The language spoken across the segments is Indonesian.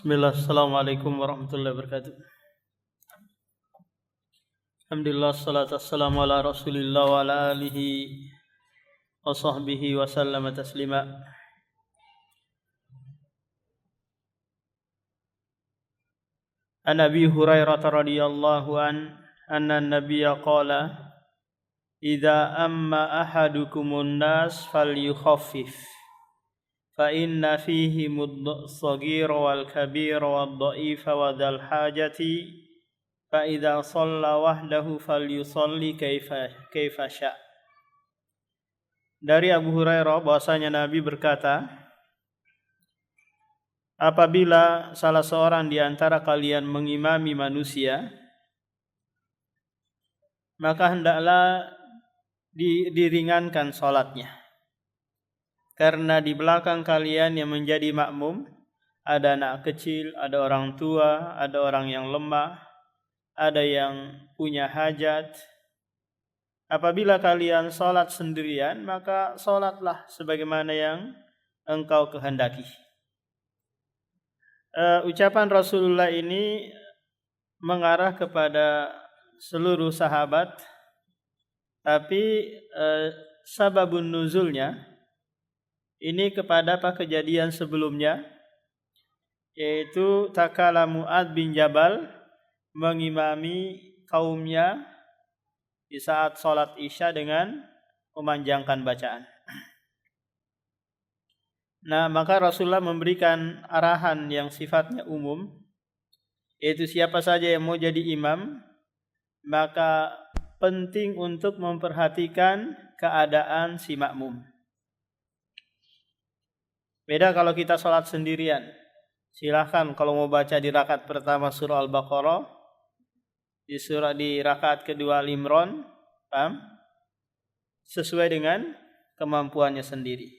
Bismillah, assalamualaikum warahmatullahi wabarakatuh. Alhamdulillah, salatu wassalamu ala rasulillah wa ala alihi wa sahbihi wa sallama taslima. An Abi Hurairah radhiyallahu anna an-nabiyya qala idza amma ahadukumun nas falyukhaffif fa inna fihi mudsaghira wal kabira wad dha'ifa wa dzal hajati fa idza shalla wahdahu falyusalli kaifa sya. Dari Abu Hurairah bahwasanya Nabi berkata, apabila salah seorang di antara kalian mengimami manusia, maka hendaklah diringankan salatnya. Karena di belakang kalian yang menjadi makmum ada anak kecil, ada orang tua, ada orang yang lemah, ada yang punya hajat. Apabila kalian salat sendirian, maka salatlah sebagaimana yang engkau kehendaki. Ucapan Rasulullah ini mengarah kepada seluruh sahabat, tapi sababun nuzulnya ini kepada kejadian sebelumnya, yaitu takala Mu'adz bin Jabal mengimami kaumnya di saat sholat isya dengan memanjangkan bacaan. Nah, maka Rasulullah memberikan arahan yang sifatnya umum, yaitu siapa saja yang mau jadi imam, maka penting untuk memperhatikan keadaan si makmum. Beda kalau kita sholat sendirian. Silahkan kalau mau baca di rakaat pertama surah Al-Baqarah, di rakaat kedua Al-Imran, paham? Sesuai dengan kemampuannya sendiri.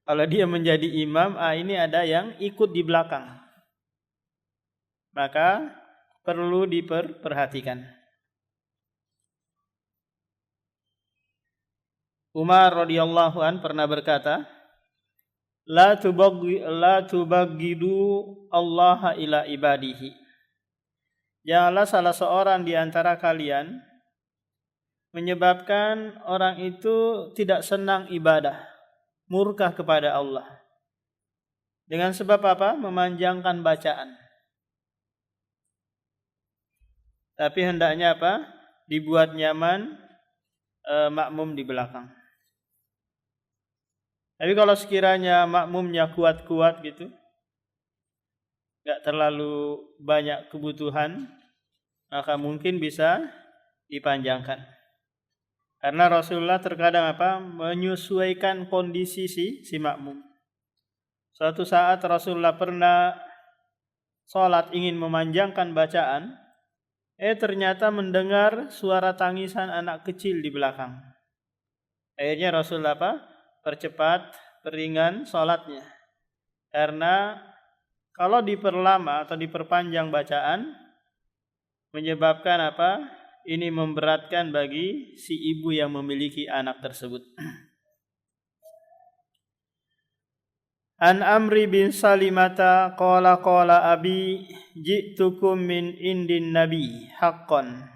Kalau dia menjadi imam, ini ada yang ikut di belakang. Maka perlu diperhatikan. Umar radhiyallahu an pernah berkata, La tubaghidu Allah ila ibadihi. Janganlah salah seorang di antara kalian menyebabkan orang itu tidak senang ibadah, murka kepada Allah. Dengan sebab apa? Memanjangkan bacaan. Tapi hendaknya apa? Dibuat nyaman makmum di belakang. Tapi kalau sekiranya makmumnya kuat-kuat gitu, gak terlalu banyak kebutuhan, maka mungkin bisa dipanjangkan. Karena Rasulullah terkadang menyesuaikan kondisi si makmum. Suatu saat Rasulullah pernah sholat ingin memanjangkan bacaan, ternyata mendengar suara tangisan anak kecil di belakang. Akhirnya Rasulullah peringan sholatnya. Karena kalau diperlama atau diperpanjang bacaan, menyebabkan ini memberatkan bagi si ibu yang memiliki anak tersebut. An Amri bin Salimata qala abi ji'tukum min indin nabi haqqan.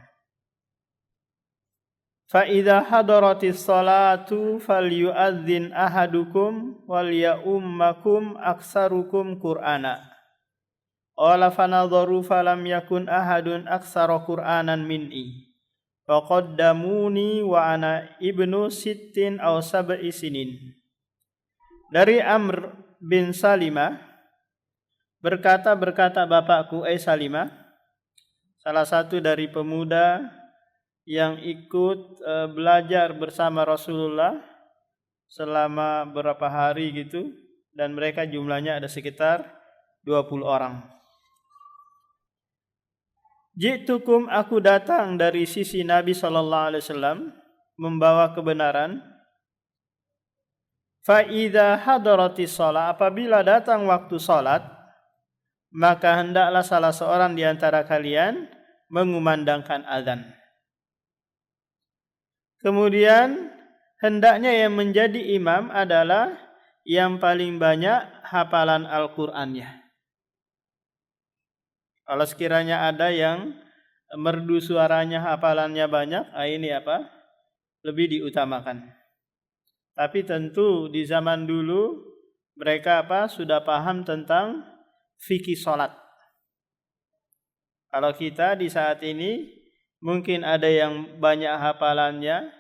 Fa idza hadaratis salatu falyu'adzin ahadukum wal ya'ummakum aksarukum qur'ana. Qala fanadharu falam yakun ahadun aksara qur'anan minni. Faqaddamuni wa ana ibnu sittin aw sab'i sinin. Dari Amr bin Salimah berkata bapakku Salimah, salah satu dari pemuda yang ikut belajar bersama Rasulullah selama beberapa hari gitu, dan mereka jumlahnya ada sekitar 20 orang. Ji'tukum, aku datang dari sisi Nabi SAW membawa kebenaran. Fa idza hadaratis shalah, apabila datang waktu salat, maka hendaklah salah seorang di antara kalian mengumandangkan azan. Kemudian hendaknya yang menjadi imam adalah yang paling banyak hafalan Al-Qur'annya. Kalau sekiranya ada yang merdu suaranya, hafalannya banyak, ini lebih diutamakan. Tapi tentu di zaman dulu mereka sudah paham tentang fikih salat. Kalau kita di saat ini mungkin ada yang banyak hafalannya,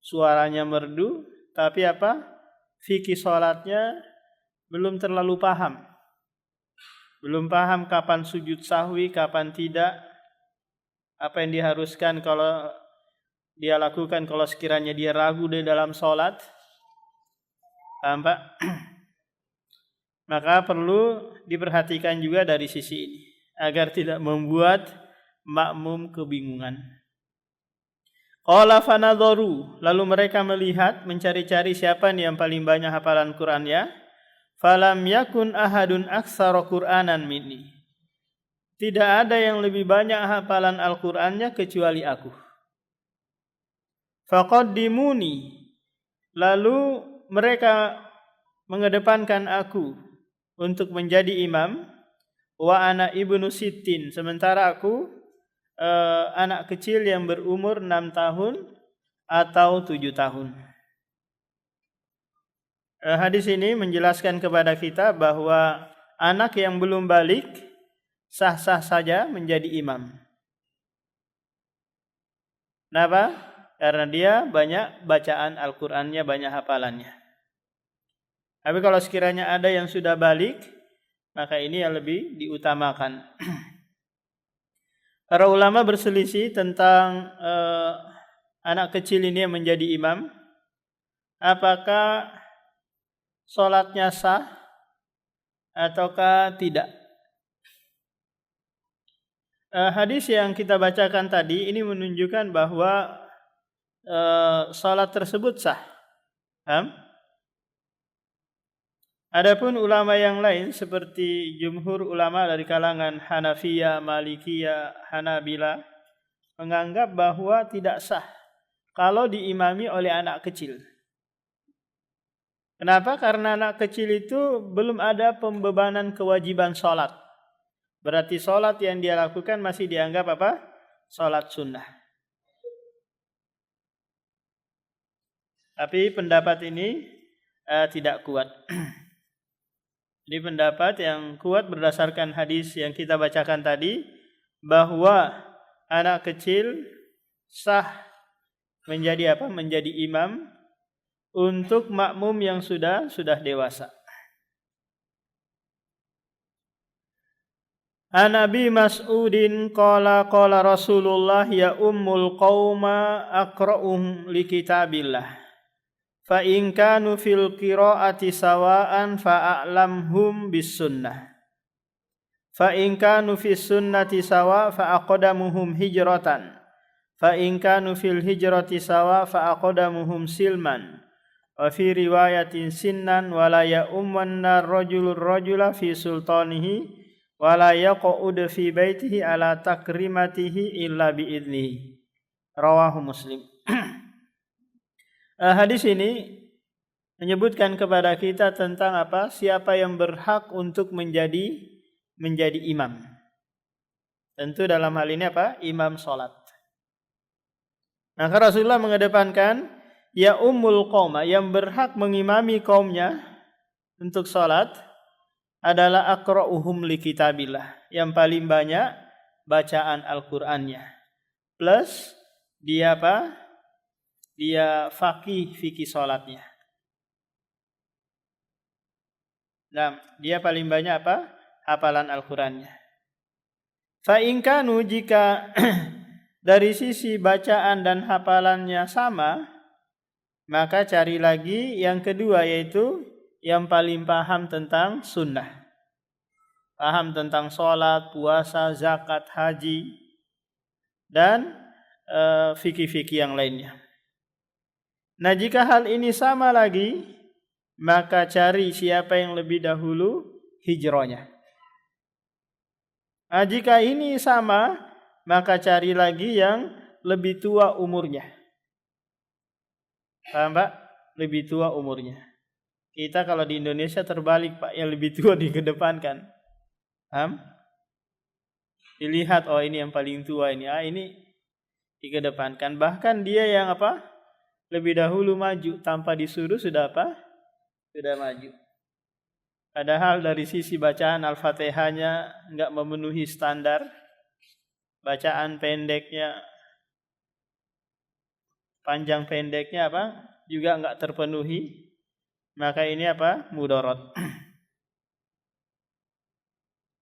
suaranya merdu, tapi fikih salatnya belum terlalu paham. Belum paham kapan sujud sahwi, kapan tidak, apa yang diharuskan kalau dia lakukan kalau sekiranya dia ragu di dalam sholat. Paham Pak? Maka perlu diperhatikan juga dari sisi ini agar tidak membuat makmum kebingungan. Qala fanadharu, lalu mereka melihat, mencari-cari siapa nih yang paling banyak hafalan Qur'annya. Falam yakun ahadun aktsara Qur'anan minni. Tidak ada yang lebih banyak hafalan Al-Qur'annya kecuali aku. Faqaddimuni, lalu mereka mengedepankan aku untuk menjadi imam. Wa ana ibnu sittin, sementara aku anak kecil yang berumur 6 tahun atau 7 tahun. Hadis ini menjelaskan kepada kita bahwa anak yang belum balik sah-sah saja menjadi imam. Kenapa? Karena dia banyak bacaan Al-Qur'annya, banyak hafalannya. Tapi kalau sekiranya ada yang sudah balik, maka ini yang lebih diutamakan. Para ulama berselisih tentang anak kecil ini yang menjadi imam. Apakah sholatnya sah ataukah tidak? Hadis yang kita bacakan tadi ini menunjukkan bahwa sholat tersebut sah. Adapun ulama yang lain seperti jumhur ulama dari kalangan Hanafiyah, Malikiyah, Hanabila menganggap bahwa tidak sah kalau diimami oleh anak kecil. Kenapa? Karena anak kecil itu belum ada pembebanan kewajiban sholat. Berarti sholat yang dia lakukan masih dianggap sholat sunnah. Tapi pendapat ini tidak kuat. Jadi pendapat yang kuat berdasarkan hadis yang kita bacakan tadi, bahwa anak kecil sah menjadi menjadi imam untuk makmum yang sudah dewasa. An Abi Mas'udin qala Rasulullah ya ummul qauma aqra'uhum li kitabillah. Fa in kanu fil qiraati sawaan fa a'lamhum bis sunnah. Fa in kanu fis sunnati sawa fa aqdamuhum hijratan. Fa in kanu fil hijrati sawa fa aqdamuhum silman. Wa fi riwayatin sinnan wa la ya'ummanna rajula fi sultanihi wa la yaq'ud fi baitihi ala takrimatihi illa bi idnihi. Rawahu Muslim. Hadis ini menyebutkan kepada kita tentang siapa yang berhak untuk menjadi imam. Tentu dalam hal ini imam sholat. Maka Rasulullah mengedepankan ya ummul qauma, yang berhak mengimami kaumnya untuk sholat adalah aqra'uhum li kitabillah, yang paling banyak bacaan Al-Qur'annya. Plus dia dia fikih sholatnya. Nah, dia paling banyak hafalan Al-Qur'annya. Fa in kanu, jika dari sisi bacaan dan hafalannya sama, maka cari lagi yang kedua, yaitu yang paling paham tentang sunnah. Paham tentang sholat, puasa, zakat, haji, dan fikih-fikih yang lainnya. Nah, jika hal ini sama lagi, maka cari siapa yang lebih dahulu hijrahnya. Nah, jika ini sama, maka cari lagi yang lebih tua umurnya. Paham Pak? Lebih tua umurnya. Kita kalau di Indonesia terbalik Pak, yang lebih tua dikedepankan. Paham? Dilihat, oh ini yang paling tua ini, ini dikedepankan. Bahkan dia yang lebih dahulu maju tanpa disuruh sudah sudah maju. Padahal dari sisi bacaan Al-Fatihahnya enggak memenuhi standar, bacaan pendeknya, panjang pendeknya juga enggak terpenuhi, maka ini mudarat.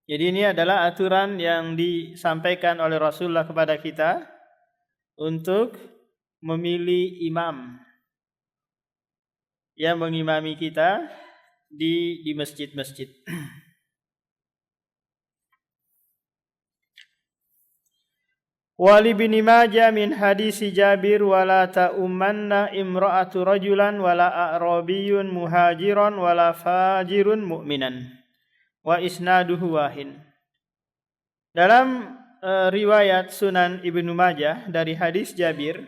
Jadi ini adalah aturan yang disampaikan oleh Rasulullah kepada kita untuk memilih imam yang mengimami kita di masjid-masjid. Wali bin Majah min hadisi Jabir wala ta'ummanna imra'atu rajulan wala a'rabiyun muhajiran wala fajirun mu'minan wa isnaduhu wahin. Dalam riwayat Sunan Ibnu Majah dari hadis Jabir,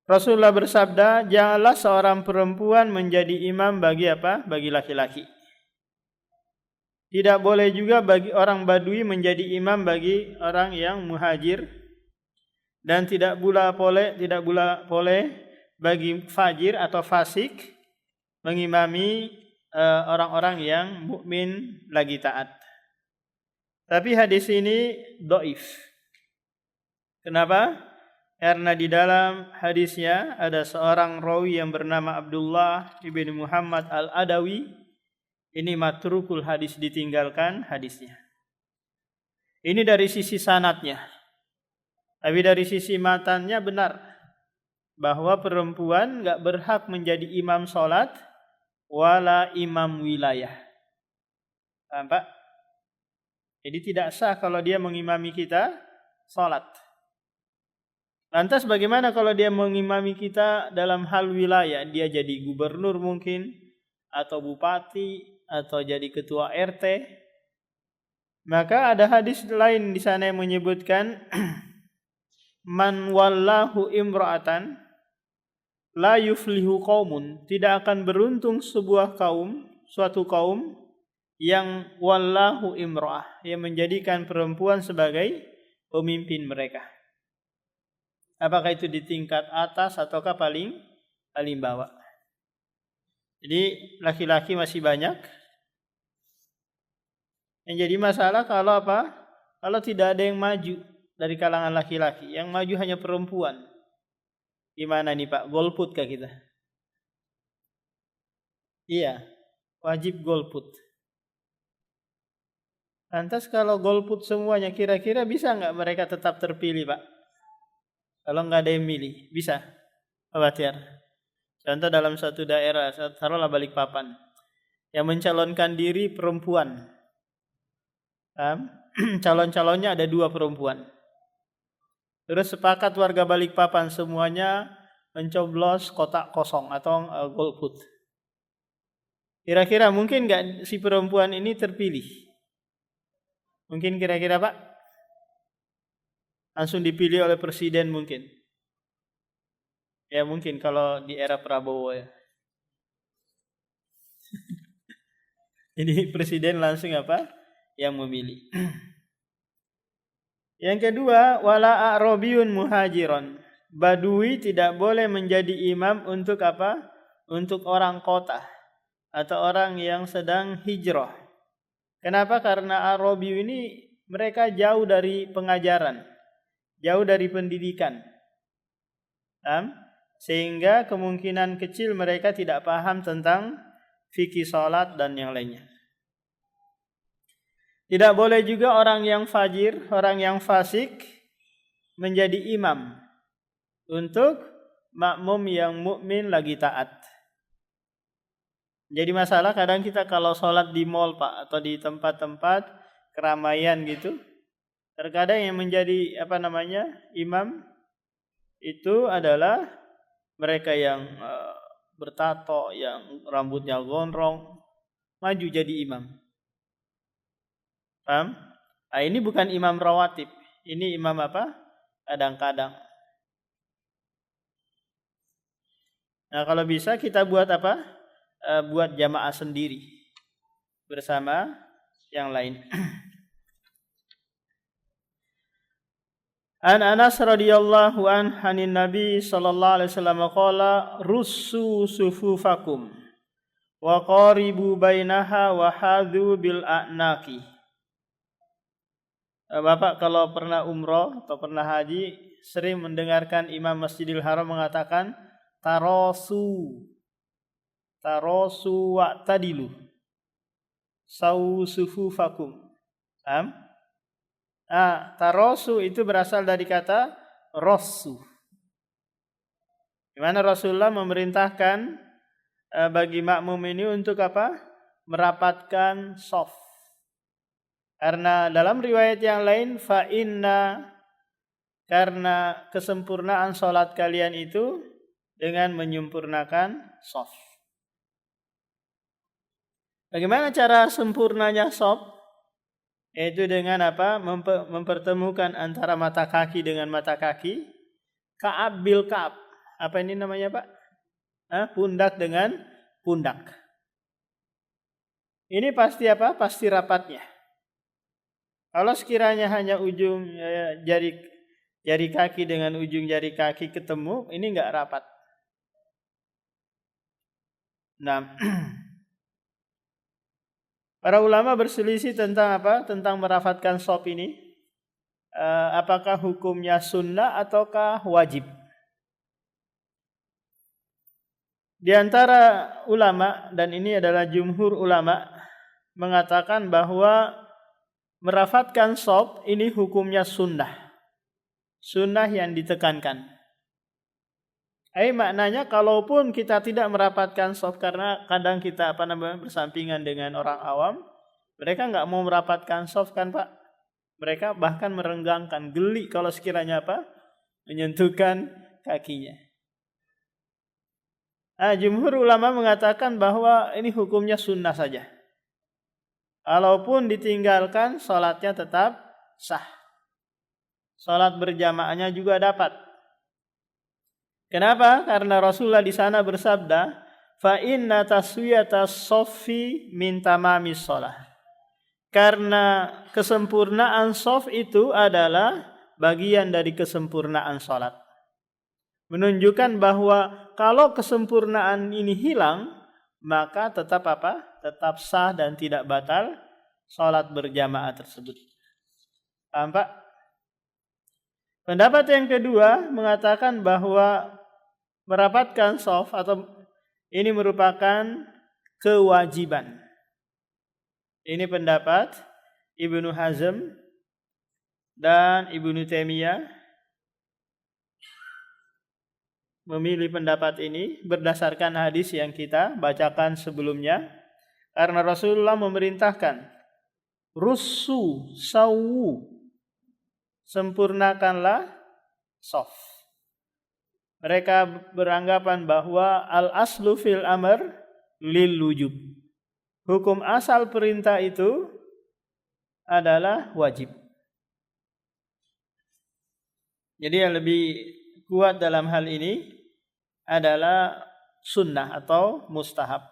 Rasulullah bersabda, janganlah seorang perempuan menjadi imam bagi bagi laki-laki. Tidak boleh juga bagi orang badui menjadi imam bagi orang yang muhajir, dan tidak pula boleh bagi fajir atau fasik mengimami orang-orang yang mukmin lagi taat. Tapi hadis ini dhaif. Kenapa? Karena di dalam hadisnya ada seorang rawi yang bernama Abdullah ibn Muhammad al-Adawi. Ini matrukul hadis, ditinggalkan hadisnya. Ini dari sisi sanadnya. Tapi dari sisi matannya benar bahwa perempuan enggak berhak menjadi imam salat wala imam wilayah. Paham, Pak? Jadi tidak sah kalau dia mengimami kita salat. Lantas bagaimana kalau dia mengimami kita dalam hal wilayah? Dia jadi gubernur mungkin, atau bupati, atau jadi ketua RT. Maka ada hadis lain di sana yang menyebutkan man wallahu imra'atan la yuflihu qaumun, tidak akan beruntung suatu kaum yang wallahu imra'ah, yang menjadikan perempuan sebagai pemimpin mereka. Apakah itu di tingkat atas ataukah paling bawah? Jadi laki-laki masih banyak. Yang jadi masalah kalau kalau tidak ada yang maju dari kalangan laki-laki, yang maju hanya perempuan. Gimana nih Pak? Golput kah kita? Iya, wajib golput. Lantas kalau golput semuanya, kira-kira bisa nggak mereka tetap terpilih, Pak? Kalau nggak ada yang milih, bisa? Pak Batiar. Contoh dalam satu daerah, taruhlah Balikpapan, yang mencalonkan diri perempuan. Calon-calonnya ada 2 perempuan. Terus sepakat warga Balikpapan semuanya mencoblos kotak kosong atau golput. Kira-kira mungkin nggak si perempuan ini terpilih? Mungkin kira-kira Pak? Langsung dipilih oleh presiden mungkin? Ya mungkin kalau di era Prabowo ya. Jadi presiden langsung yang memilih. Yang kedua, wala a'rabiyun muhajiron. Badui tidak boleh menjadi imam untuk Untuk orang kota atau orang yang sedang hijrah. Kenapa? Karena Arabi ini mereka jauh dari pengajaran, jauh dari pendidikan. Sehingga kemungkinan kecil mereka tidak paham tentang fikih salat dan yang lainnya. Tidak boleh juga orang yang fajir, orang yang fasik menjadi imam untuk makmum yang mukmin lagi taat. Jadi masalah kadang kita kalau sholat di mall Pak, atau di tempat-tempat keramaian gitu, terkadang yang menjadi imam itu adalah mereka yang bertato, yang rambutnya gondrong, maju jadi imam. Paham? Nah, ini bukan imam rawatib, ini imam kadang-kadang. Nah kalau bisa kita buat buat jamaah sendiri bersama yang lain. An Anas radhiyallahu anin Nabi sallallahu alaihi wasallam qala russu sufufakum wa qaribu bainaha wa hadhu bil a'naqi. Bapak kalau pernah umroh atau pernah haji sering mendengarkan Imam Masjidil Haram mengatakan tarosu wa'tadilu sawu sufufakum. Tarosu itu berasal dari kata rosu. Di mana Rasulullah memerintahkan bagi makmum ini untuk apa? Merapatkan shaf. Karena dalam riwayat yang lain karena kesempurnaan salat kalian itu dengan menyempurnakan shaf. Bagaimana cara sempurnanya shaf? Yaitu dengan apa? Mempertemukan antara mata kaki dengan mata kaki, ka'ab bil ka'ab. Apa ini namanya, Pak? Pundak dengan pundak. Ini pasti apa? Pasti rapatnya. Kalau sekiranya hanya ujung jari kaki dengan ujung jari kaki ketemu, ini enggak rapat. Nah, para ulama berselisih tentang apa? Tentang merafatkan shaf ini. Apakah hukumnya sunnah ataukah wajib? Di antara ulama, dan ini adalah jumhur ulama, mengatakan bahwa merafatkan shaf ini hukumnya sunnah. Sunnah yang ditekankan. Maknanya kalaupun kita tidak merapatkan shaf karena kadang kita bersampingan dengan orang awam, mereka enggak mau merapatkan shaf kan, Pak? Mereka bahkan merenggangkan, geli kalau sekiranya menyentuhkan kakinya. Jumhur ulama mengatakan bahwa ini hukumnya sunnah saja. Kalaupun ditinggalkan, salatnya tetap sah. Salat berjamaahnya juga dapat. Kenapa? Karena Rasulullah di sana bersabda, fa inna taswiyatas shaffi min tamamis shalah. Karena kesempurnaan shaf itu adalah bagian dari kesempurnaan salat. Menunjukkan bahwa kalau kesempurnaan ini hilang, maka tetap Tetap sah dan tidak batal salat berjamaah tersebut. Paham, Pak? Pendapat yang kedua mengatakan bahwa merapatkan shaf atau ini merupakan kewajiban. Ini pendapat Ibnu Hazm dan Ibnu Taimiyah memilih pendapat ini berdasarkan hadis yang kita bacakan sebelumnya. Karena Rasulullah memerintahkan russu sawu, sempurnakanlah shaf. Mereka beranggapan bahwa al-aslu fil amr lil wujub. Hukum asal perintah itu adalah wajib. Jadi yang lebih kuat dalam hal ini adalah sunnah atau mustahab.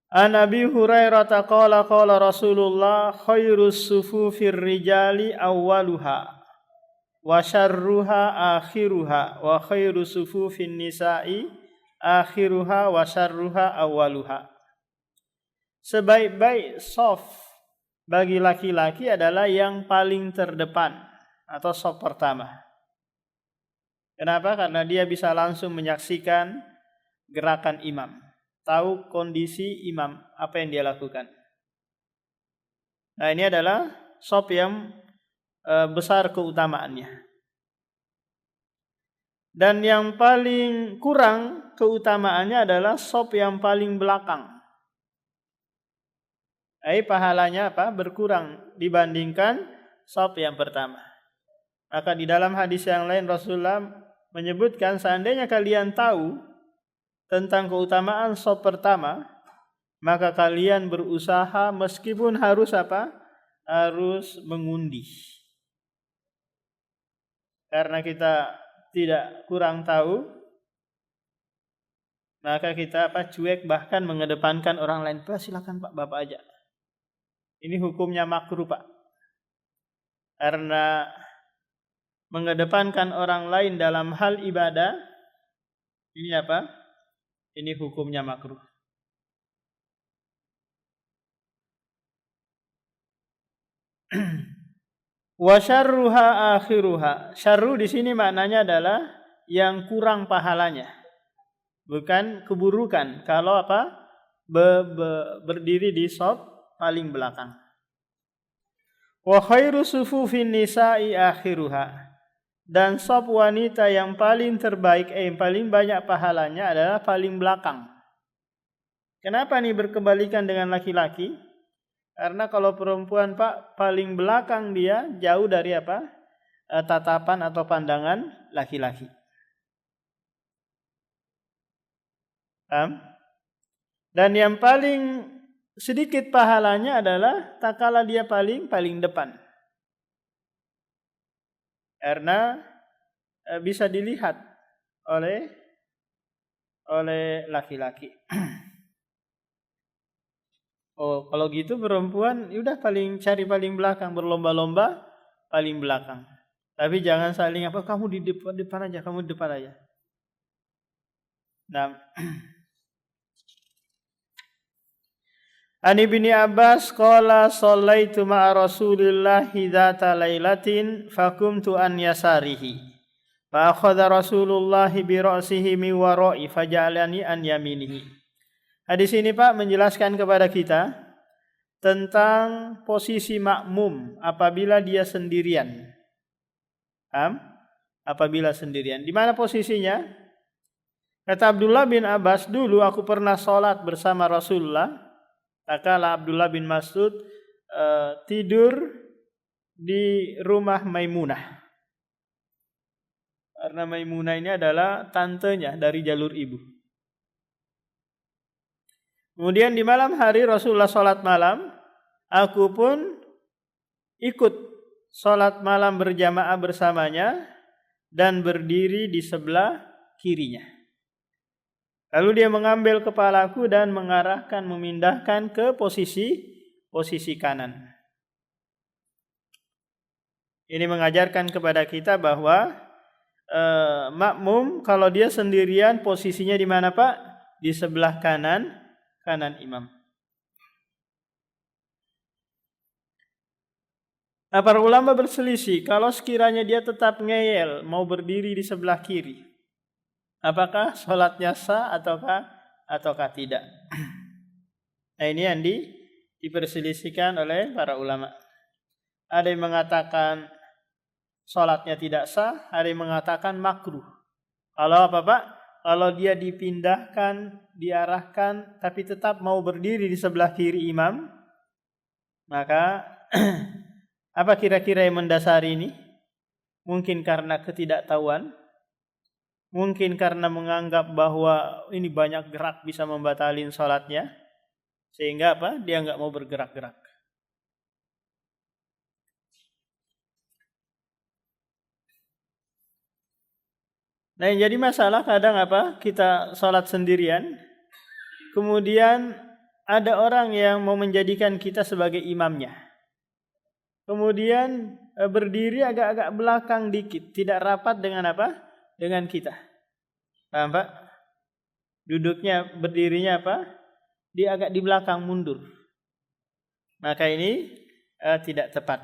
An Abi Hurairah qala Rasulullah khairus sufufir rijali awwaluha wa syarruha akhiruha wa khairu sufufin nisa'i akhiruha wa syarruha awwaluha. Sebaik-baik shaf bagi laki-laki adalah yang paling terdepan atau shaf pertama. Kenapa? Karena dia bisa langsung menyaksikan gerakan imam, tahu kondisi imam, apa yang dia lakukan. Nah, ini adalah shaf yang besar keutamaannya. Dan yang paling kurang keutamaannya adalah shaf yang paling belakang. Pahalanya berkurang dibandingkan shaf yang pertama. Maka di dalam hadis yang lain Rasulullah menyebutkan seandainya kalian tahu tentang keutamaan shaf pertama, maka kalian berusaha meskipun harus harus mengundi. Karena kita tidak kurang tahu, maka kita cuek, bahkan mengedepankan orang lain. Pak, silakan Pak, Bapak aja. Ini hukumnya makruh Pak. Karena mengedepankan orang lain dalam hal ibadah, ini Ini hukumnya makruh. Wa syarruha akhiruha. Syarru di sini maknanya adalah yang kurang pahalanya. Bukan keburukan. Kalau berdiri di shaf paling belakang. Wa khairu sufufin nisa'i akhiruha. Dan shaf wanita yang paling terbaik, yang paling banyak pahalanya adalah paling belakang. Kenapa nih berkebalikan dengan laki-laki? Karena kalau perempuan Pak, paling belakang dia jauh dari tatapan atau pandangan laki-laki. Paham? Dan yang paling sedikit pahalanya adalah tak kala dia paling depan. Karena bisa dilihat oleh laki-laki. Oh, kalau gitu perempuan udah cari paling belakang, berlomba-lomba paling belakang. Tapi jangan saling kamu di depan aja, kamu di depan aja. Nah, An Ibni Abbas qala shallaitu ma'a Rasulillah dzata lailatin fakumtu an yasarihi fa akhadha Rasulullah bi ra'sihi mi wara'i faja'alani an yaminihi. Hadis ini Pak menjelaskan kepada kita tentang posisi makmum apabila dia sendirian. Apabila sendirian. Di mana posisinya? Kata Abdullah bin Abbas, dulu aku pernah sholat bersama Rasulullah. Takala Abdullah bin Mas'ud tidur di rumah Maimunah. Karena Maimunah ini adalah tantenya dari jalur ibu. Kemudian di malam hari Rasulullah sholat malam, aku pun ikut sholat malam berjamaah bersamanya dan berdiri di sebelah kirinya. Lalu dia mengambil kepalaku dan memindahkan ke posisi kanan. Ini mengajarkan kepada kita bahwa makmum kalau dia sendirian posisinya di mana Pak? Di sebelah kanan imam. Nah, para ulama berselisih kalau sekiranya dia tetap ngeyel mau berdiri di sebelah kiri. Apakah sholatnya sah ataukah tidak? Nah, ini yang diperselisihkan oleh para ulama. Ada yang mengatakan sholatnya tidak sah, ada yang mengatakan makruh. Kalau Pak? Kalau dia dipindahkan, diarahkan, tapi tetap mau berdiri di sebelah kiri imam, maka apa kira-kira yang mendasari ini? Mungkin karena ketidaktahuan. Mungkin karena menganggap bahwa ini banyak gerak bisa membatalin sholatnya. Sehingga dia nggak mau bergerak-gerak. Nah, yang jadi masalah kadang kita sholat sendirian. Kemudian ada orang yang mau menjadikan kita sebagai imamnya. Kemudian berdiri agak-agak belakang dikit. Tidak rapat dengan dengan kita. Paham Pak? Berdirinya Dia agak di belakang mundur. Maka ini tidak tepat.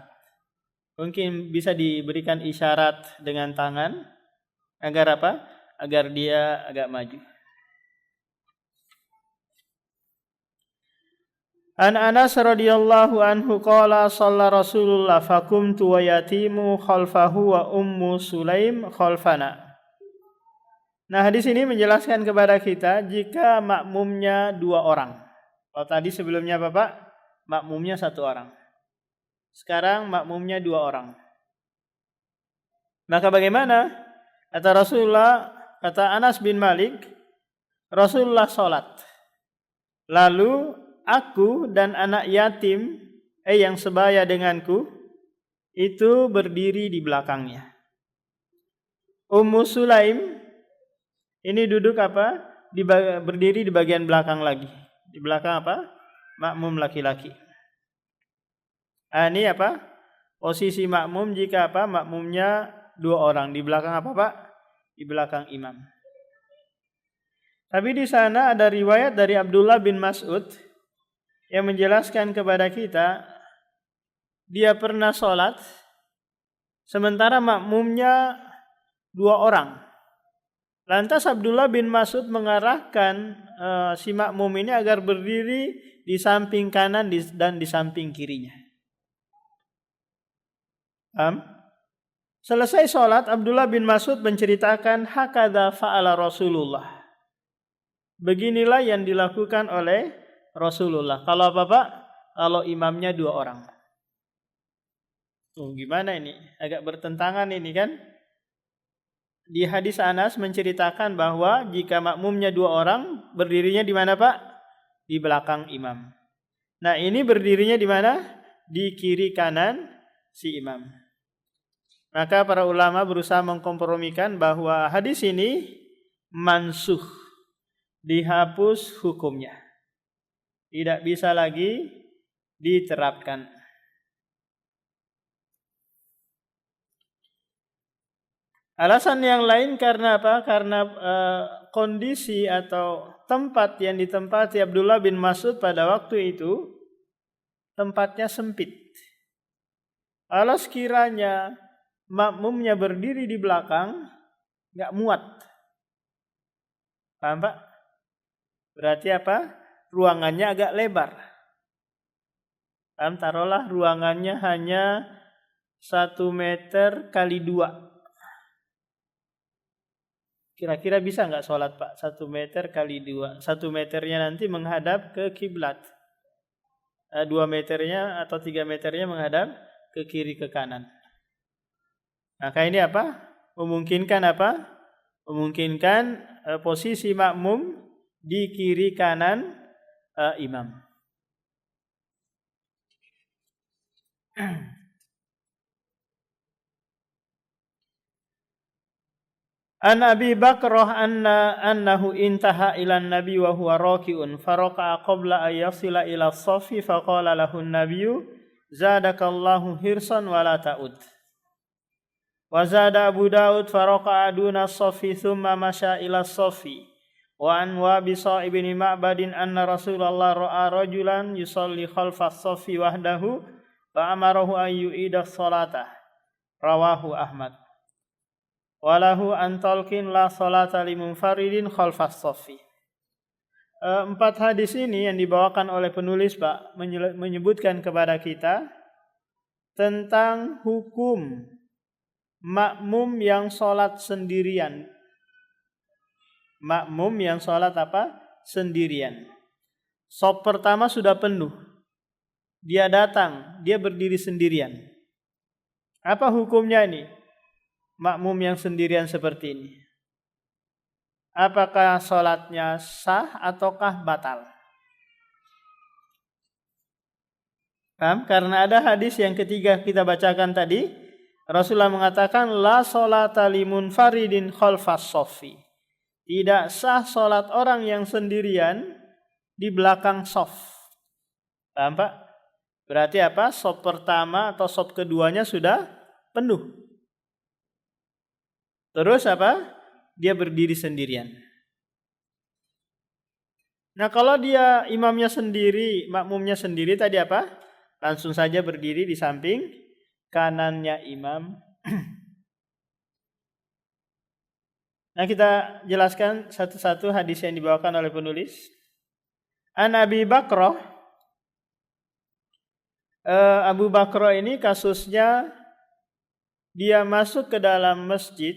Mungkin bisa diberikan isyarat dengan tangan agar agar dia agak maju. An Anas radhiyallahu anhu qala shalla Rasulullah fakumtu wa yatimu khalfahu wa ummu Sulaim khalfana. Nah, hadis ini menjelaskan kepada kita jika makmumnya 2 orang. Kalau tadi sebelumnya Bapak, makmumnya 1 orang. Sekarang makmumnya 2 orang. Maka bagaimana? Kata Rasulullah, kata Anas bin Malik, Rasulullah sholat. Lalu aku dan anak yatim yang sebaya denganku itu berdiri di belakangnya. Ummu Sulaim ini duduk berdiri di bagian belakang lagi. Di belakang apa? Makmum laki-laki. Ini apa? Posisi makmum jika apa? Makmumnya 2 orang. Di belakang apa, Pak? Di belakang imam. Tapi di sana ada riwayat dari Abdullah bin Mas'ud yang menjelaskan kepada kita dia pernah sholat sementara makmumnya 2 orang. Lantas Abdullah bin Mas'ud mengarahkan si makmum ini agar berdiri di samping kanan dan di samping kirinya. Selesai sholat, Abdullah bin Mas'ud menceritakan hakadha fa'ala Rasulullah. Beginilah yang dilakukan oleh Rasulullah. Kalau apa, Pak? Kalau imamnya 2 orang. Gimana ini? Agak bertentangan ini kan? Di hadis Anas menceritakan bahwa jika makmumnya 2 orang, berdirinya di mana, Pak? Di belakang imam. Nah, ini berdirinya di mana? Di kiri kanan si imam. Maka para ulama berusaha mengkompromikan bahwa hadis ini mansuh, dihapus hukumnya. Tidak bisa lagi diterapkan. Alasan yang lain karena apa? Karena kondisi atau tempat yang ditempati Abdullah bin Mas'ud pada waktu itu tempatnya sempit. Kalau sekiranya makmumnya berdiri di belakang, nggak muat. Paham, Pak? Berarti apa? Ruangannya agak lebar. Paham? Taruhlah ruangannya hanya 1 meter kali 2. Kira-kira bisa nggak sholat, Pak? 1 meter kali 2. 1 meternya nanti menghadap ke kiblat. 2 meternya atau 3 meternya menghadap ke kiri ke kanan. Maka ini apa? Memungkinkan apa? Memungkinkan posisi makmum di kiri kanan imam. An Abi Bakrah annahu intaha ila an-nabi wa huwa raki'un faraqa'a qabla an yasila ila as-saffi faqala lahu an-nabiyyu zadakallahu hirsan wa la ta'ud. Wa zada Abu Daud faraqa'a duna as-saffi thumma masya ila as-saffi. Wa an Wabisa ibn Ma'badin anna Rasulullah ra'a rajulan yusalli khalfa as-saffi wahdahu fa amarahu an yu'ida as-salata. Rawahu Ahmad. Walahu antalkin la salata limunfaridin khalfas saffi. 4 hadis ini yang dibawakan oleh penulis, Pak, menyebutkan kepada kita tentang hukum makmum yang sholat sendirian. Makmum yang sholat apa? Sendirian. Shaf pertama sudah penuh. Dia datang, dia berdiri sendirian. Apa hukumnya ini? Makmum yang sendirian seperti ini. Apakah sholatnya sah ataukah batal? Paham? Karena ada hadis yang ketiga kita bacakan tadi. Rasulullah mengatakan la sholata limunfaridin khalfas shaffi. Tidak sah sholat orang yang sendirian di belakang shaf. Paham, Pak? Berarti apa? Shaf pertama atau shaf keduanya sudah penuh. Terus apa? Dia berdiri sendirian. Nah, kalau dia imamnya sendiri, makmumnya sendiri tadi apa? Langsung saja berdiri di samping kanannya imam. Nah, kita jelaskan satu-satu hadis yang dibawakan oleh penulis. An Abi Bakrah. Abu Bakrah ini kasusnya dia masuk ke dalam masjid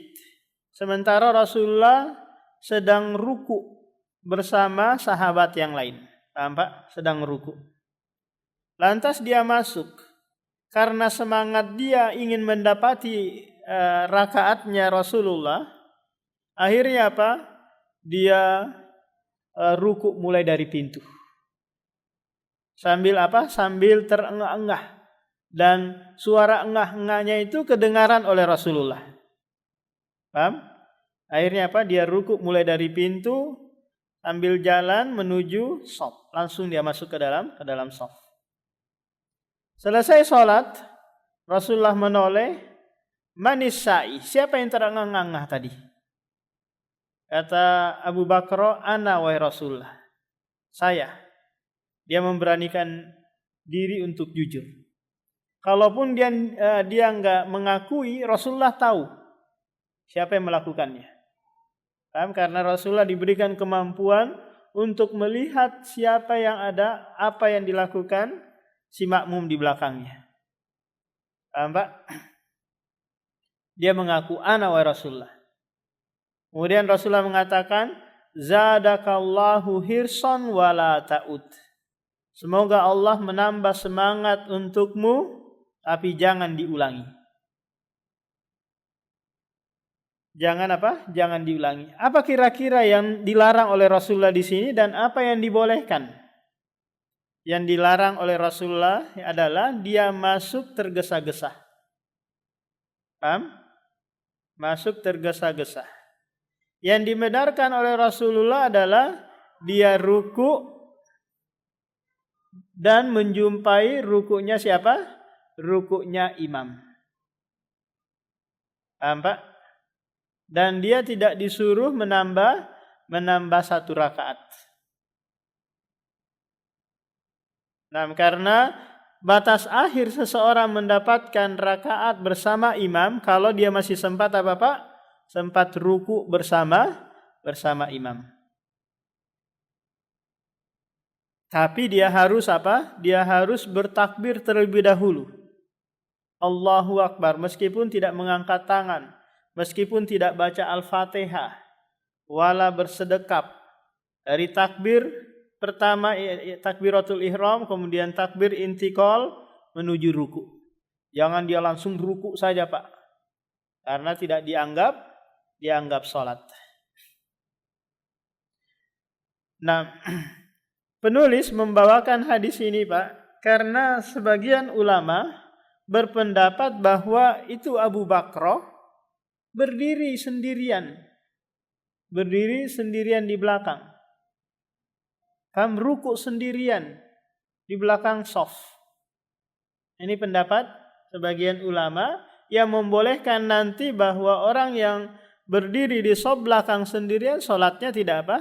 sementara Rasulullah sedang ruku bersama sahabat yang lain. Paham, Pak? Sedang ruku. Lantas dia masuk. Karena semangat dia ingin mendapati rakaatnya Rasulullah. Akhirnya apa? Dia ruku mulai dari pintu. Sambil apa? Sambil terengah-engah. Dan suara engah-engahnya itu kedengaran oleh Rasulullah. Paham? Akhirnya apa? Dia rukuk mulai dari pintu sambil jalan menuju shaf. Langsung dia masuk ke dalam shaf. Selesai sholat, Rasulullah menoleh, manis sa'i, siapa yang terengah-engah tadi? Kata Abu Bakar, ana wahai Rasulullah, saya. Dia memberanikan diri untuk jujur. Kalaupun dia enggak mengakui, Rasulullah tahu siapa yang melakukannya. Paham? Karena Rasulullah diberikan kemampuan untuk melihat siapa yang ada, apa yang dilakukan si makmum di belakangnya. Paham, Pak? Dia mengaku ana wa Rasulullah. Kemudian Rasulullah mengatakan, zadakallahu hirsan wala ta'ud. Semoga Allah menambah semangat untukmu, tapi jangan diulangi. Jangan apa? Jangan diulangi. Apa kira-kira yang dilarang oleh Rasulullah di sini dan apa yang dibolehkan? Yang dilarang oleh Rasulullah adalah dia masuk tergesa-gesa. Paham? Masuk tergesa-gesa. Yang dibenarkan oleh Rasulullah adalah dia ruku dan menjumpai rukunya siapa? Rukunya imam. Paham, Pak? Dan dia tidak disuruh menambah satu rakaat. Nah, karena batas akhir seseorang mendapatkan rakaat bersama imam kalau dia masih sempat apa, Pak? Sempat ruku bersama imam. Tapi dia harus apa? Dia harus bertakbir terlebih dahulu. Allahu Akbar, meskipun tidak mengangkat tangan, meskipun tidak baca Al-Fatihah, wala bersedekap. Dari takbir pertama takbiratul ihram, kemudian takbir intikal menuju ruku. Jangan dia langsung ruku saja, Pak. Karena tidak dianggap salat. Nah, penulis membawakan hadis ini, Pak, karena sebagian ulama berpendapat bahwa itu Abu Bakar berdiri sendirian di belakang. Ruku sendirian di belakang shaf. Ini pendapat sebagian ulama yang membolehkan nanti bahwa orang yang berdiri di shaf belakang sendirian salatnya tidak apa?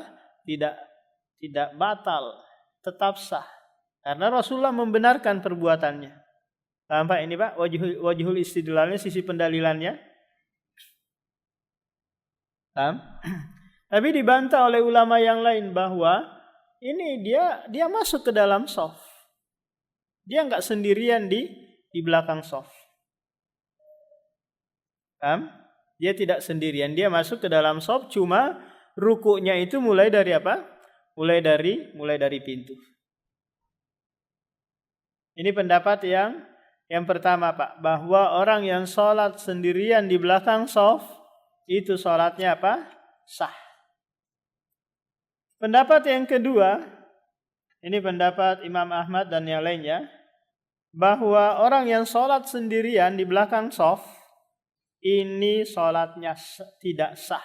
Tidak batal, tetap sah. Karena Rasulullah membenarkan perbuatannya. Paham, Pak? Ini, Pak, wajhul istidlalnya, sisi pendalilannya. Paham? Tapi dibantah oleh ulama yang lain bahwa ini dia masuk ke dalam shaf. Dia enggak sendirian di belakang shaf. Paham? Dia tidak sendirian, dia masuk ke dalam shaf, cuma rukuknya itu mulai dari apa? Mulai dari pintu. Ini pendapat yang pertama, Pak, bahwa orang yang sholat sendirian di belakang shaf itu sholatnya apa? Sah. Pendapat yang kedua, ini pendapat Imam Ahmad dan yang lainnya, bahwa orang yang sholat sendirian di belakang shaf ini sholatnya tidak sah,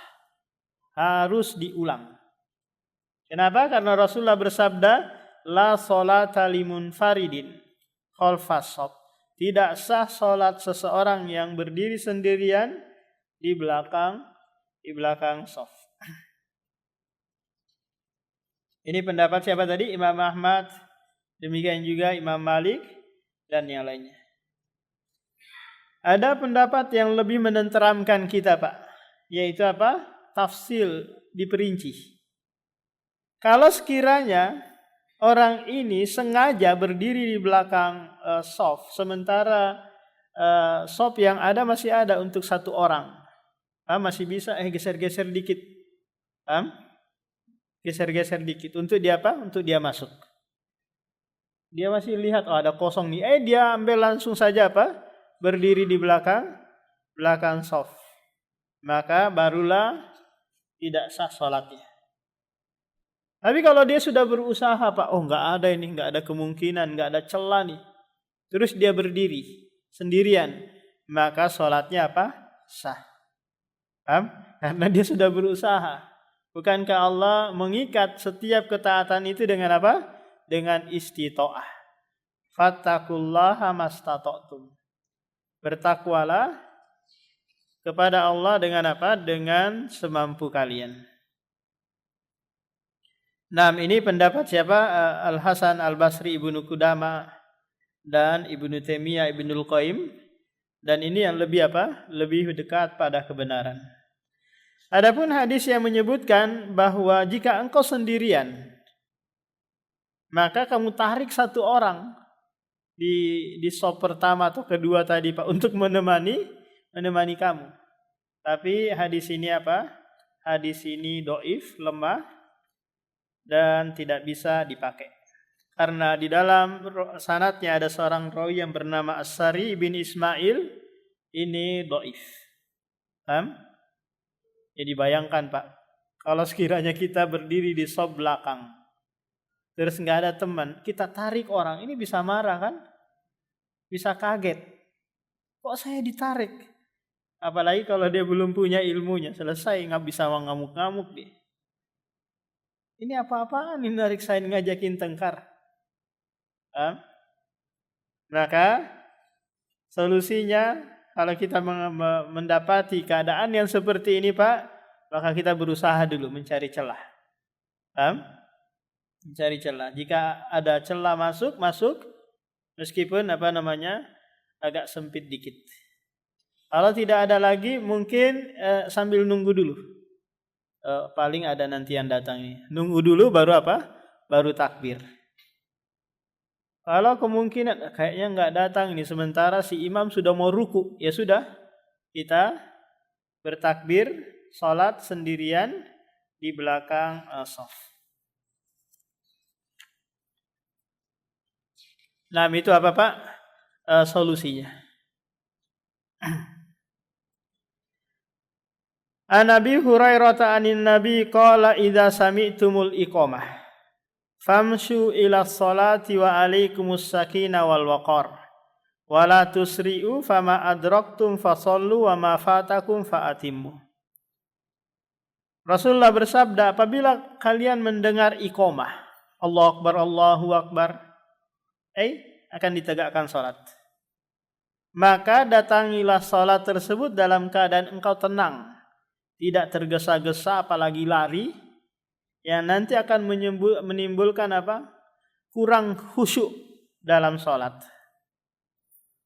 harus diulang. Kenapa? Karena Rasulullah bersabda, la sholata limunfaridin khalfas shaf. Tidak sah sholat seseorang yang berdiri sendirian di belakang shaf. Ini pendapat siapa tadi? Imam Ahmad, demikian juga Imam Malik dan yang lainnya. Ada pendapat yang lebih menenteramkan kita, Pak, yaitu apa? Tafsil, diperinci. Kalau sekiranya orang ini sengaja berdiri di belakang shaf, sementara shaf yang ada masih ada untuk satu orang, masih bisa geser-geser dikit, geser-geser dikit untuk dia apa? Untuk dia masuk. Dia masih lihat, oh ada kosong nih, dia ambil langsung saja apa? Berdiri di belakang shaf. Maka barulah tidak sah salatnya. Tapi kalau dia sudah berusaha, Pak, enggak ada ini, enggak ada kemungkinan, enggak ada celah nih. Terus dia berdiri sendirian, maka salatnya apa? Sah. Paham? Karena dia sudah berusaha. Bukankah Allah mengikat setiap ketaatan itu dengan apa? Dengan istita'ah. Fattaqullaha mastata'tum. Bertakwalah kepada Allah dengan apa? Dengan semampu kalian. Nah, ini pendapat siapa? Al-Hasan Al-Basri, Ibnu Qudamah dan Ibnu Taimiyah, Ibnul Qayyim. Dan ini yang lebih apa? Lebih dekat pada kebenaran. Adapun hadis yang menyebutkan bahwa jika engkau sendirian, maka kamu tarik satu orang di sop pertama atau kedua tadi Pak untuk menemani kamu. Tapi hadis ini apa? Hadis ini dhaif, lemah dan tidak bisa dipakai. Karena di dalam sanadnya ada seorang rawi yang bernama As-Sari bin Ismail, ini dhaif. Paham? Jadi bayangkan Pak, kalau sekiranya kita berdiri di sop belakang, terus nggak ada teman, kita tarik orang, ini bisa marah kan? Bisa kaget. Kok saya ditarik? Apalagi kalau dia belum punya ilmunya, selesai nggak bisa ngamuk-ngamuk dia. Ini apa-apaan ini narik saya ngajakin tengkar? Maka solusinya, kalau kita mendapati keadaan yang seperti ini Pak, maka kita berusaha dulu mencari celah. Mencari celah. Jika ada celah masuk, meskipun agak sempit dikit. Kalau tidak ada lagi, mungkin sambil nunggu dulu. Paling ada nanti yang datang ini. Nunggu dulu baru apa? Baru takbir. Kalau kemungkinan kayaknya nggak datang ini, sementara si imam sudah mau ruku, ya sudah, kita bertakbir, sholat sendirian di belakang shaf. Nah, itu apa Pak? Solusinya. An Abi Hurairah anin Nabi qala idza sami'tumul iqamah famshu ila sholati wa alaikumus sakinah wal waqar wa la tusri'u fama adraktum fasallu wa ma fatakum fa'atimmu. Rasulullah bersabda, apabila kalian mendengar iqamah, Allahu Akbar, Allahu Akbar, akan ditegakkan salat. Maka datangilah salat tersebut dalam keadaan engkau tenang, tidak tergesa-gesa apalagi lari, yang nanti akan menimbulkan apa? Kurang khusyuk dalam salat.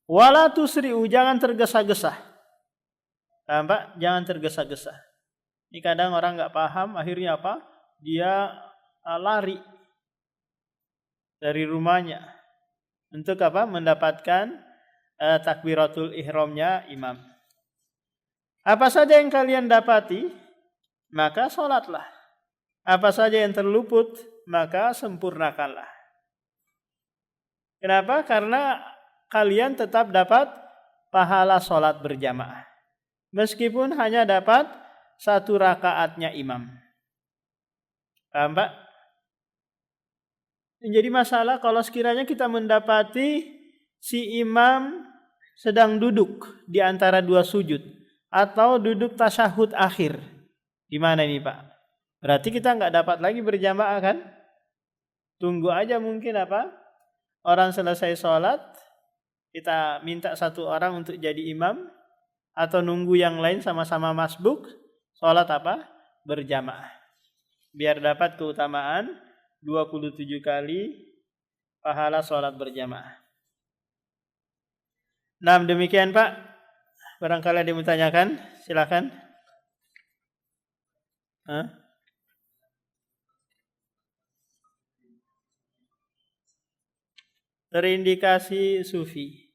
Wala tusri'u, jangan tergesa-gesa. Pak, jangan tergesa-gesa. Ini kadang orang nggak paham, akhirnya apa? Dia lari dari rumahnya untuk apa? Mendapatkan takbiratul ihramnya imam. Apa saja yang kalian dapati, maka sholatlah. Apa saja yang terluput, maka sempurnakanlah. Kenapa? Karena kalian tetap dapat pahala sholat berjamaah. Meskipun hanya dapat 1 rakaatnya imam. Paham Pak? Menjadi masalah kalau sekiranya kita mendapati si imam sedang duduk di antara 2 sujud atau duduk tasyahud akhir. Gimana ini Pak? Berarti kita nggak dapat lagi berjamaah kan? Tunggu aja mungkin apa? Orang selesai sholat, kita minta 1 orang untuk jadi imam, atau nunggu yang lain sama-sama masbuk, sholat apa? Berjamaah. Biar dapat keutamaan 27 kali pahala sholat berjamaah. Nah, demikian Pak. Barangkali ada yang bertanyakan, silakan. Terindikasi sufi.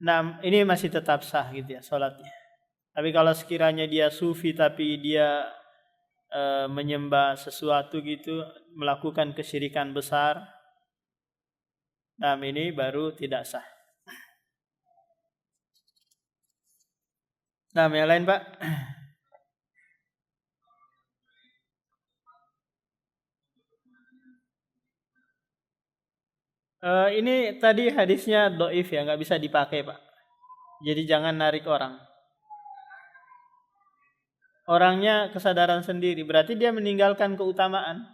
Nah, ini masih tetap sah gitu ya sholatnya. Tapi kalau sekiranya dia sufi tapi dia menyembah sesuatu gitu, melakukan kesyirikan besar, nah ini baru tidak sah. Nah, yang lain Pak. Ini tadi hadisnya dhaif ya, nggak bisa dipakai Pak. Jadi jangan narik orang. orangnya kesadaran sendiri, berarti dia meninggalkan keutamaan.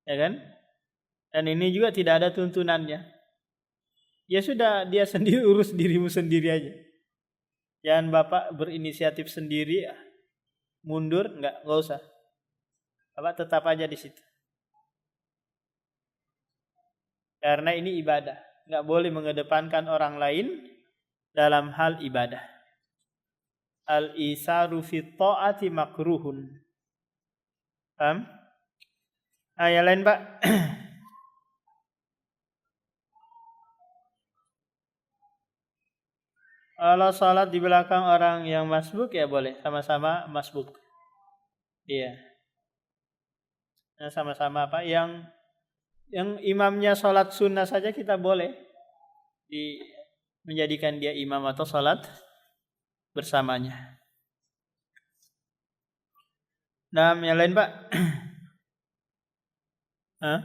Ya kan? Dan ini juga tidak ada tuntunannya. Ya sudah, dia sendiri, urus dirimu sendiri aja. Jangan Bapak berinisiatif sendiri, mundur, enggak usah. Bapak tetap aja di situ. Karena ini ibadah, enggak boleh mengedepankan orang lain dalam hal ibadah. Al-isaru fi ta'ati makruhun. Paham? Yang lain, Pak. Kalau salat di belakang orang yang masbuk ya boleh, sama-sama masbuk. Iya. Nah, sama-sama apa? Yang imamnya salat sunnah saja kita boleh menjadikan dia imam atau salat bersamanya. Nah, yang lain, Pak. Hah?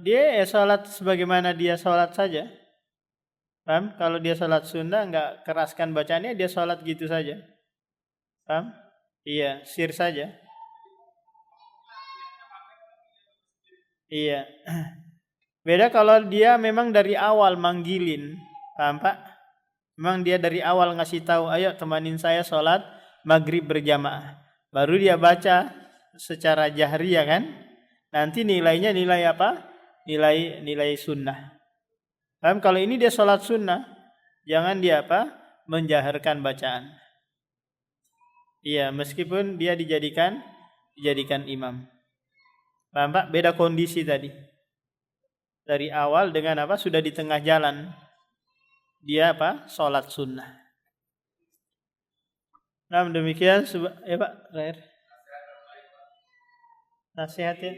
Dia ya sholat sebagaimana dia sholat saja. Paham? Kalau dia sholat sunnah nggak keraskan bacaannya, dia sholat gitu saja. Paham? Iya, sir saja. Iya. Beda kalau dia memang dari awal manggilin. Paham, Pak? Memang dia dari awal ngasih tahu, ayo temanin saya sholat maghrib berjamaah. Baru dia baca secara jahriyah kan? Nanti nilainya nilai apa? Nilai sunnah. Paham? Kalau ini dia sholat sunnah, jangan dia apa? Menjaharkan bacaan. Iya, meskipun dia dijadikan imam. Paham, Pak? Beda kondisi tadi. Dari awal dengan apa? Sudah di tengah jalan. Dia apa? Sholat sunnah. Nah, demikian. Pak, terakhir. Nasihat ya.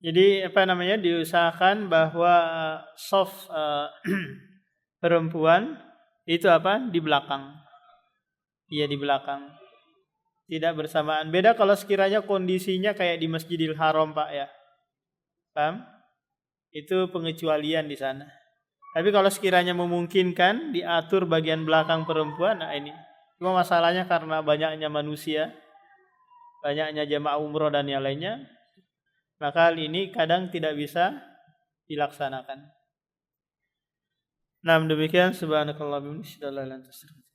Jadi apa namanya, diusahakan bahwa soft perempuan itu apa, di belakang. Iya, di belakang. Tidak bersamaan. Beda kalau sekiranya kondisinya kayak di Masjidil Haram, Pak, ya. Paham? Itu pengecualian di sana. Tapi kalau sekiranya memungkinkan diatur bagian belakang perempuan, nah ini. Cuma masalahnya karena banyaknya manusia, banyaknya jemaah umroh dan yang lainnya, maka hal ini kadang tidak bisa dilaksanakan. Nah, demikian subhanakallahumma wa bihamdika asyhadu an la ilaha illa anta astaghfiruka